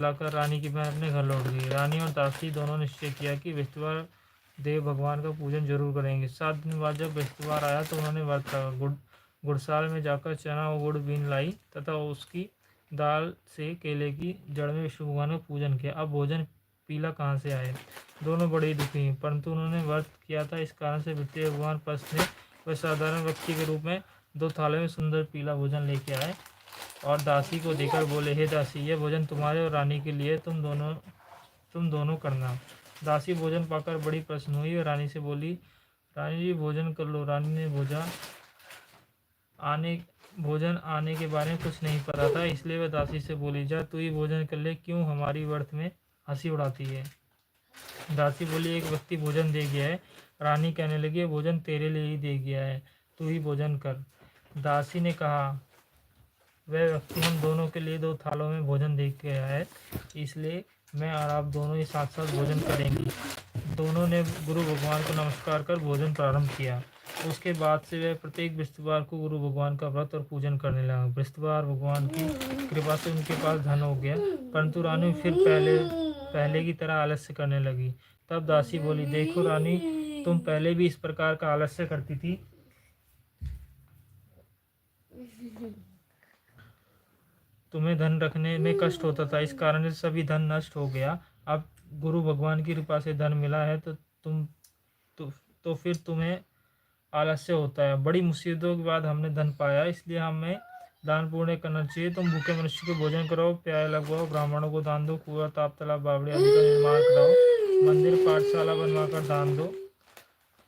लाकर रानी की बहन अपने घर लौट गई। रानी और दासी दोनों निश्चय किया कि बृहस्पतिवार देव भगवान का पूजन जरूर करेंगे। 7 दिन बाद जब बृहस्पतिवार आया तो उन्होंने व्रत रखा। गुड़साल में जाकर चना और गुड़ बीन लाई तथा उसकी दाल से केले की जड़ में विष्णु भगवान का पूजन किया। अब भोजन पीला कहाँ से आए? दोनों बड़े ही दुखी हैं, परंतु उन्होंने व्रत किया था, इस कारण से वित्तीय भगवान पस्त ने वह साधारण व्यक्ति के रूप में 2 थाले में सुंदर पीला भोजन लेके आए और दासी को देकर बोले, हे दासी, यह भोजन तुम्हारे और रानी के लिए, तुम दोनों करना। दासी भोजन पाकर बड़ी प्रसन्न हुई और रानी से बोली, रानी जी भोजन कर लो। रानी ने भोजन आने के बारे में कुछ नहीं पता था, इसलिए वह दासी से बोली, जा तू ही भोजन कर ले, क्यों हमारी व्रत में हंसी उड़ाती है। दासी बोली, एक व्यक्ति भोजन दे गया है। रानी कहने लगी, भोजन तेरे लिए ही दे गया है, तू ही भोजन कर। दासी ने कहा, वह व्यक्ति हम दोनों के लिए 2 थालों में भोजन दे के आया है, इसलिए मैं और आप दोनों ही साथ साथ भोजन करेंगे। दोनों ने गुरु भगवान को नमस्कार कर भोजन प्रारंभ किया। उसके बाद से वह प्रत्येक बृहस्पतिवार को गुरु भगवान का व्रत और पूजन करने लगा। बृहस्पतिवार भगवान की कृपा से उनके पास धन हो गया, परंतु रानी फिर पहले की तरह आलस्य करने लगी। तब दासी बोली, देखो रानी, तुम पहले भी इस प्रकार का आलस्य करती थी, तुम्हें धन रखने में कष्ट होता था, इस कारण से सभी धन नष्ट हो गया। अब गुरु भगवान की कृपा से धन मिला है तो फिर तुम्हें आलस्य होता है। बड़ी मुसीबतों के बाद हमने धन पाया, इसलिए हमें दान पुण्य करना चाहिए। तुम भूखे मनुष्य को भोजन कराओ, प्यारे लगवाओ, ब्राह्मणों को दान दो, कुआं ताप तालाब बावड़ी आदि का निर्माण कराओ, मंदिर पाठशाला बनवाकर दान दो,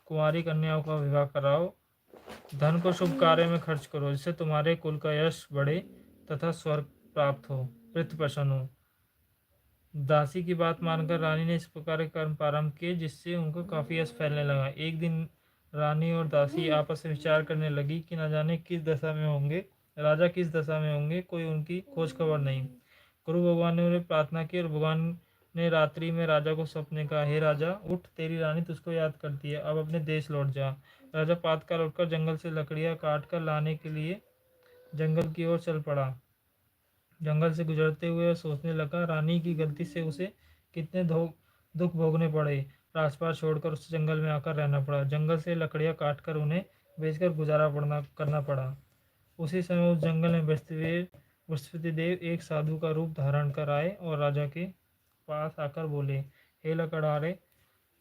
कुंवारी कन्याओं का विवाह कराओ, धन को शुभ कार्य में खर्च करो, जिससे तुम्हारे कुल का यश बढ़े तथा स्वर्ग प्राप्त हो, पितृ प्रसन्न हो। दासी की बात मानकर रानी ने इस प्रकार के कर्म प्रारंभ किए, जिससे उनको काफ़ी यश फैलने लगा। एक दिन रानी और दासी आपस में विचार करने लगी कि न जाने किस दशा में होंगे, राजा किस दशा में होंगे, कोई उनकी खोज खबर नहीं। गुरु भगवान ने उन्हें प्रार्थना की और भगवान ने रात्रि में राजा को सपने कहा, हे राजा, उठ, तेरी रानी तुझको याद करती है, अब अपने देश लौट जा। राजा प्रातःकाल उठकर जंगल से लकड़ियाँ काट कर लाने के लिए जंगल की ओर चल पड़ा। जंगल से गुजरते हुए सोचने लगा, रानी की गलती से उसे कितने दुख भोगने पड़े। राजपाट छोड़कर उसे जंगल में आकर रहना पड़ा। जंगल से लकड़ियाँ काटकर उन्हें बेचकर गुजारा करना पड़ा। उसी समय उस जंगल में बृहस्पति देव एक साधु का रूप धारण कर आए और राजा के पास आकर बोले, हे लकड़हारे,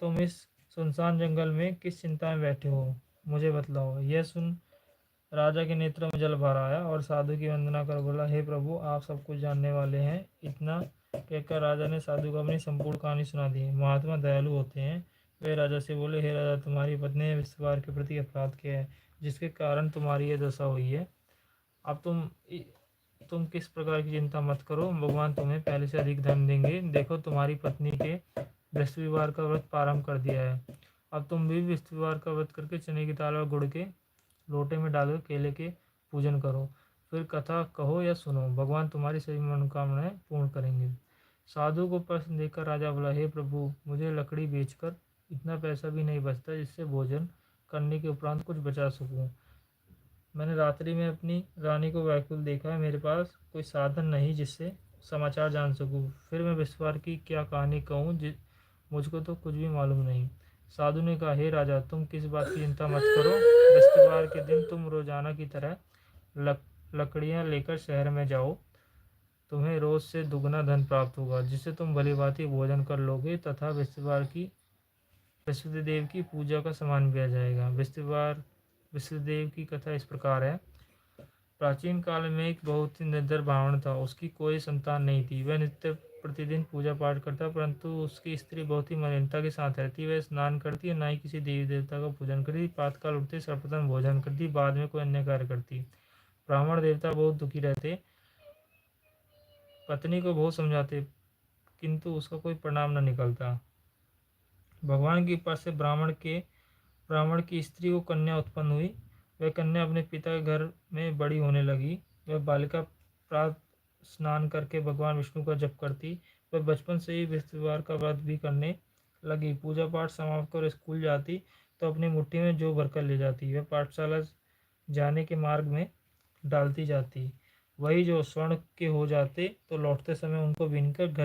तुम इस सुनसान जंगल में किस चिंता में बैठे हो, मुझे बतलाओ। यह सुन राजा के नेत्रों में जल भर आया और साधु की वंदना कर बोला, हे प्रभु, आप सब कुछ जानने वाले हैं। इतना कहकर राजा ने साधु को अपनी संपूर्ण कहानी सुना दी। महात्मा दयालु होते हैं। वे राजा से बोले, हे राजा, तुम्हारी पत्नी ने बृहस्पतिवार के प्रति अपराध किया है, जिसके कारण तुम्हारी यह दशा हुई है। अब तुम किस प्रकार की चिंता मत करो, भगवान तुम्हें पहले से अधिक धन देंगे। देखो, तुम्हारी पत्नी के बृहस्पतिवार का व्रत प्रारंभ कर दिया है। अब तुम भी बृहस्पतिवार का व्रत करके चने की दाल और गुड़ के लोटे में डालकर केले के पूजन करो, फिर कथा कहो या सुनो, भगवान तुम्हारी सभी मनोकामनाएं पूर्ण करेंगे। साधु को प्रश्न देकर राजा बोला, हे प्रभु, मुझे लकड़ी बेचकर इतना पैसा भी नहीं बचता जिससे भोजन करने के उपरांत कुछ बचा सकूं। मैंने रात्रि में अपनी रानी को व्याकुल देखा है, मेरे पास कोई साधन नहीं जिससे समाचार जान सकूं। फिर मैं विश्वार की क्या कहानी कहूँ, मुझको तो कुछ भी मालूम नहीं। साधु ने कहा, हे राजा, तुम किस बात की चिंता मत करो। बृहस्पतिवार के दिन तुम रोजाना की तरह लकड़ियाँ लेकर शहर में जाओ। तुम्हें रोज से दुगना धन प्राप्त होगा, जिससे तुम भली भांति भोजन कर लोगे तथा बृहस्पति देव की पूजा का सामान भी आ जाएगा। बृहस्पति देव की कथा इस प्रकार है। प्राचीन काल में एक बहुत ही निर्धन ब्राह्मण था। उसकी कोई संतान नहीं थी। वह नित्य प्रतिदिन पूजा पाठ करता, परंतु उसकी स्त्री बहुत ही मलिनता के साथ रहती। वह स्नान करती और ना ही किसी देवी देवता का पूजन करती। प्रातःकाल उठते सर्वप्रथम भोजन करती, बाद में कोई अन्य कार्य करती। ब्राह्मण देवता बहुत दुखी रहते, पत्नी को बहुत समझाते, किंतु उसका कोई परिणाम न निकलता। भगवान की कृपा से ब्राह्मण की स्त्री को कन्या उत्पन्न हुई। वह कन्या अपने पिता के घर में बड़ी होने लगी। वह बालिका प्रातः स्नान करके भगवान विष्णु का जप करती। वह बचपन से ही बृहस्पतिवार का व्रत भी करने लगी। पूजा पाठ समाप्त कर स्कूल जाती तो अपनी मुट्ठी में जौ भरकर ले जाती। वह पाठशाला जाने के मार्ग में डालती जाती। वही जो स्वर्ण के हो जाते तो लौटते समय उनको बीनकर गले